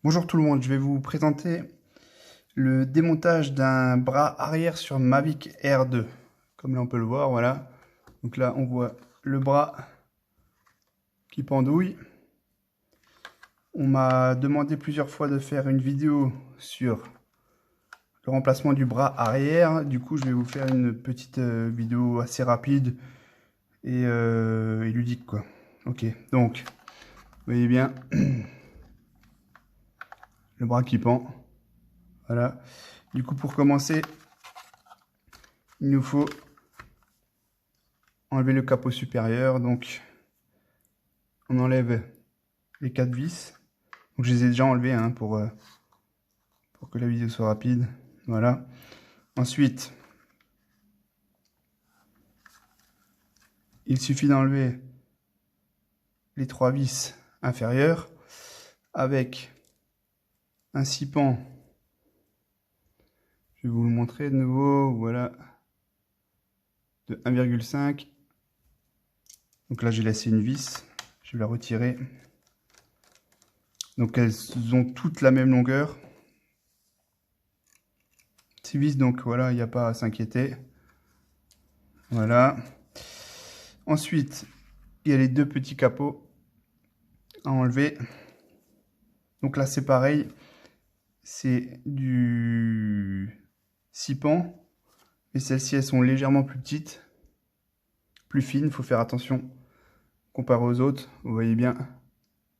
Bonjour tout le monde, je vais vous présenter le démontage d'un bras arrière sur Mavic Air 2. Comme là on peut le voir, voilà. Donc là on voit le bras qui pendouille. On m'a demandé plusieurs fois de faire une vidéo sur le remplacement du bras arrière. Du coup je vais vous faire une petite vidéo assez rapide et ludique quoi. Ok, donc vous voyez bien le bras qui pend. Voilà. Du coup pour commencer, il nous faut enlever le capot supérieur. Donc on enlève les 4 vis. Donc je les ai déjà enlevés hein, pour que la vidéo soit rapide. Voilà. Ensuite, il suffit d'enlever les 3 vis inférieures avec un scie pend. Je vais vous le montrer de nouveau. Voilà. De 1,5. Donc là, j'ai laissé une vis. Je vais la retirer. Donc elles ont toutes la même longueur. 6 vis, donc voilà, il n'y a pas à s'inquiéter. Voilà. Ensuite, il y a les 2 petits capots à enlever. Donc là, c'est pareil. C'est du 6 pans. Et celles-ci, elles sont légèrement plus petites. Plus fines, il faut faire attention. Comparé aux autres, vous voyez bien.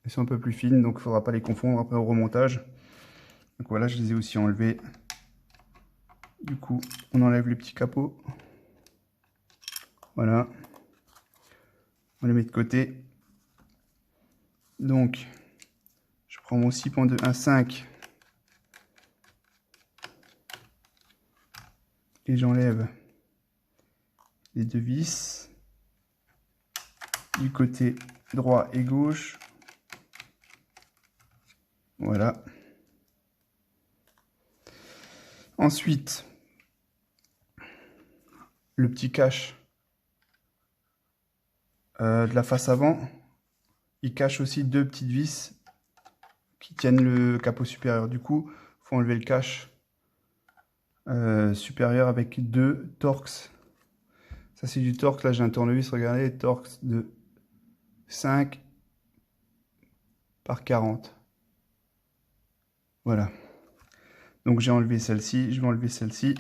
Elles sont un peu plus fines, donc il ne faudra pas les confondre après au remontage. Donc voilà, je les ai aussi enlevées. Du coup, on enlève les petits capots. Voilà. On les met de côté. Donc, je prends mon 6 pans de 1,5 et j'enlève les 2 vis du côté droit et gauche. Voilà. Ensuite, le petit cache de la face avant, il cache aussi 2 petites vis qui tiennent le capot supérieur. Du coup, il faut enlever le cache supérieur avec 2 Torx. Ça c'est du Torx, là j'ai un tournevis, regardez, Torx de 5 par 40. Voilà. Donc j'ai enlevé celle-ci, je vais enlever celle-ci.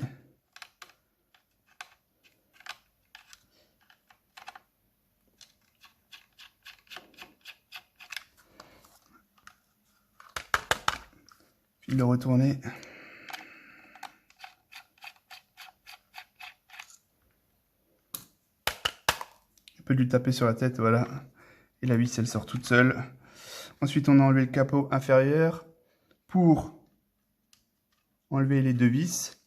Puis le retourner. On peut lui taper sur la tête, voilà. Et la vis elle sort toute seule. Ensuite on a enlevé le capot inférieur pour enlever les 2 vis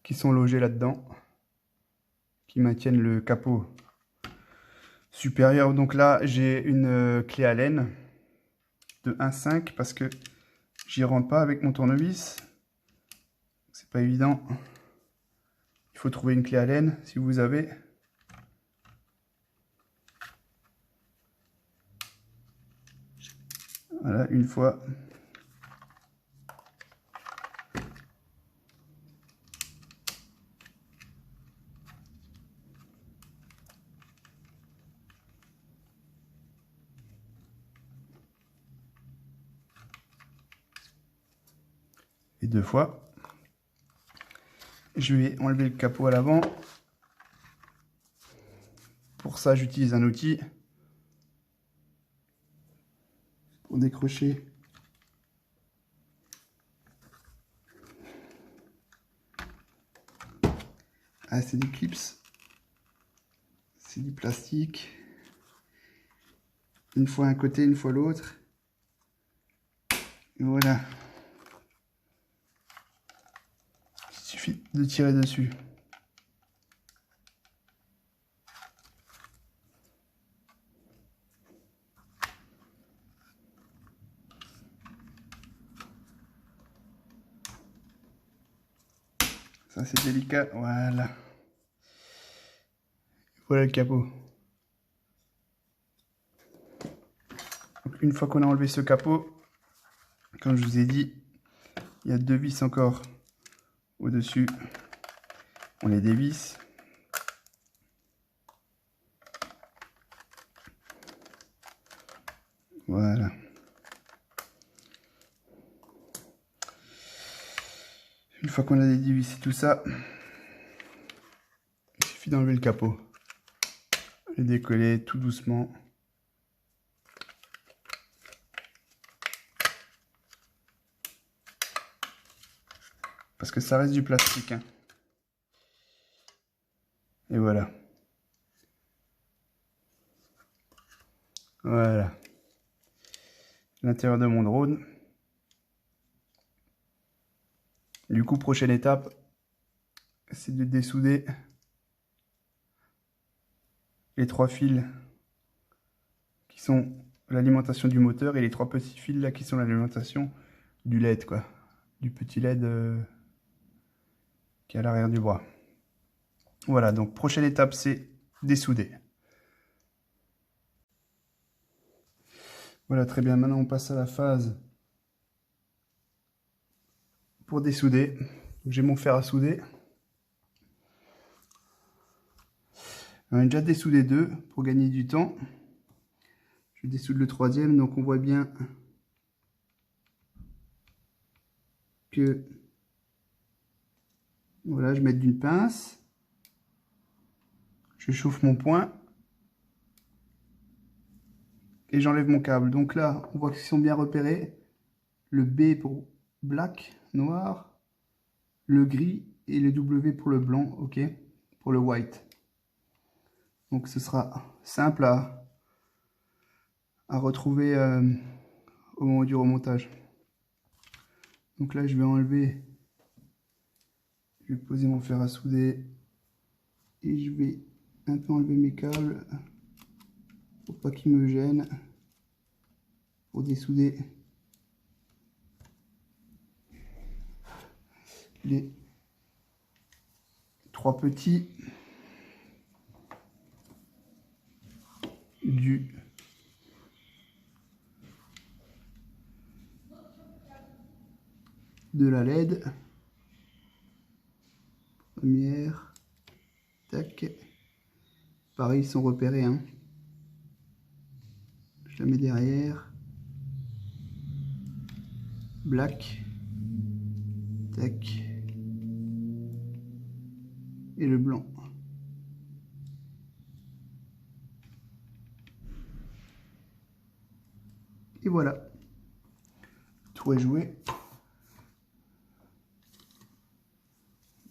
qui sont logées là-dedans, qui maintiennent le capot supérieur. Donc là j'ai une clé Allen de 1,5 parce que j'y rentre pas avec mon tournevis. C'est pas évident. Il faut trouver une clé Allen si vous avez. Voilà, une fois. Et 2 fois. Je vais enlever le capot à l'avant. Pour ça, j'utilise un outil pour décrocher c'est des clips, c'est du plastique. Une fois un côté, une fois l'autre. Et voilà. Il suffit de tirer dessus. Ça c'est délicat, voilà. Voilà le capot. Donc une fois qu'on a enlevé ce capot, comme je vous ai dit, il y a 2 vis encore au-dessus. On les dévisse. Voilà. Une fois qu'on a dévissé tout ça, il suffit d'enlever le capot. Et décoller tout doucement. Parce que ça reste du plastique. Hein. Et voilà. Voilà. L'intérieur de mon drone. Du coup, prochaine étape, c'est de dessouder les 3 fils qui sont l'alimentation du moteur et les 3 petits fils là qui sont l'alimentation du LED, quoi. Du petit LED qui est à l'arrière du bras. Voilà, donc prochaine étape, c'est dessouder. Voilà, très bien. Maintenant, on passe à la phase pour dessouder. J'ai mon fer à souder. On a déjà dessoudé 2 pour gagner du temps. Je dessoude le 3e, donc on voit bien que voilà, je mets d'une pince. Je chauffe mon point. Et j'enlève mon câble. Donc là, on voit qu'ils sont bien repérés. Le B pour black, noir. Le gris et le W pour le blanc, ok, pour le white. Donc ce sera simple à retrouver au moment du remontage. Donc là, je vais enlever, je vais poser mon fer à souder et je vais un peu enlever mes câbles pour pas qu'ils me gênent pour dessouder les 3 petits de la LED. Première, tac. Pareil, ils sont repérés, hein. Je la mets derrière. Black, tac. Et le blanc. Et voilà, tout est joué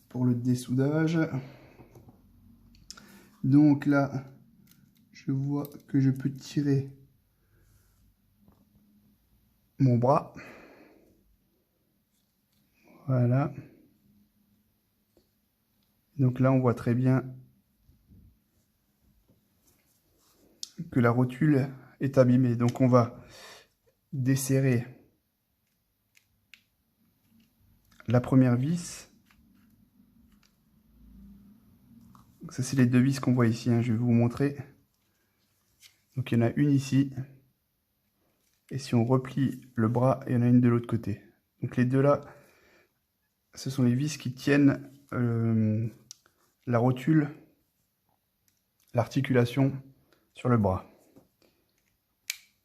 pour le dessoudage. Donc là, je vois que je peux tirer mon bras. Voilà. Donc là, on voit très bien que la rotule est abîmée. Donc on va desserrer la première vis. Donc ça, c'est les 2 vis qu'on voit ici, hein. Je vais vous montrer. Donc il y en a une ici. Et si on replie le bras, il y en a une de l'autre côté. Donc les deux là, ce sont les vis qui tiennent la rotule, l'articulation sur le bras.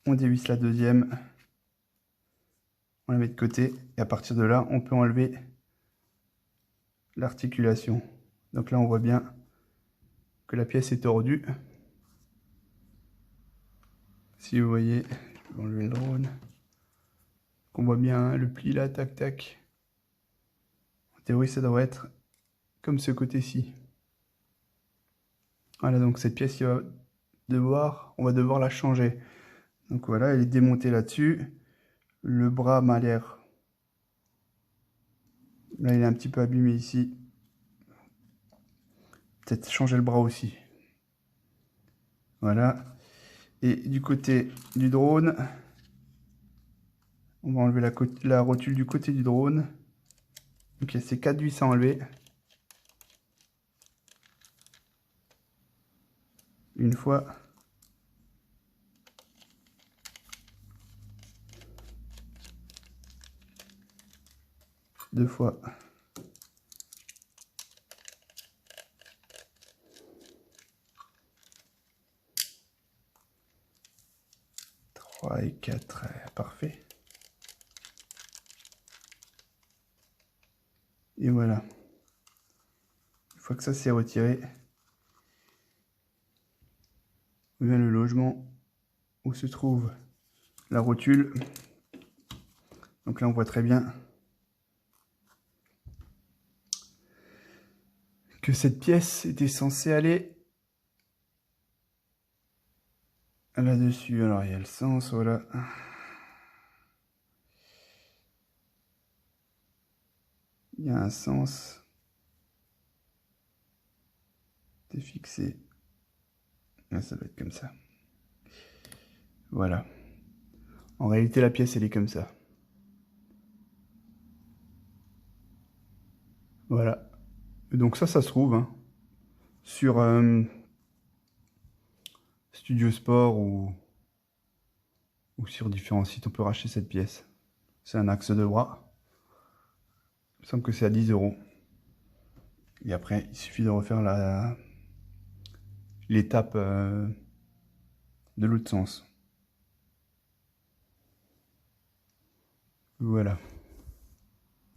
On dévisse la deuxième, on la met de côté, et à partir de là, on peut enlever l'articulation. Donc là, on voit bien que la pièce est tordue. Si vous voyez, je vais enlever le drone. On voit bien hein, le pli là, tac tac. En théorie, ça devrait être comme ce côté-ci. Voilà, donc cette pièce, on va devoir la changer. Donc voilà, elle est démontée là-dessus. Le bras m'a l'air... Là, il est un petit peu abîmé ici. Peut-être changer le bras aussi. Voilà. Et du côté du drone, on va enlever la rotule du côté du drone. Donc il y a ces 4 vis à enlever. Une fois. 2 fois. 3 et 4, parfait. Et voilà. Une fois que ça s'est retiré, on vient le logement où se trouve la rotule. Donc là on voit très bien que cette pièce était censée aller là-dessus. Alors il y a le sens, voilà. Il y a un sens. C'est fixé. Là, ça va être comme ça. Voilà. En réalité, la pièce, elle est comme ça. Voilà. Donc ça se trouve hein, sur Studio Sport ou sur différents sites, on peut racheter cette pièce. C'est un axe de bras. Il me semble que c'est à 10 €. Et après, il suffit de refaire l'étape de l'autre sens. Voilà.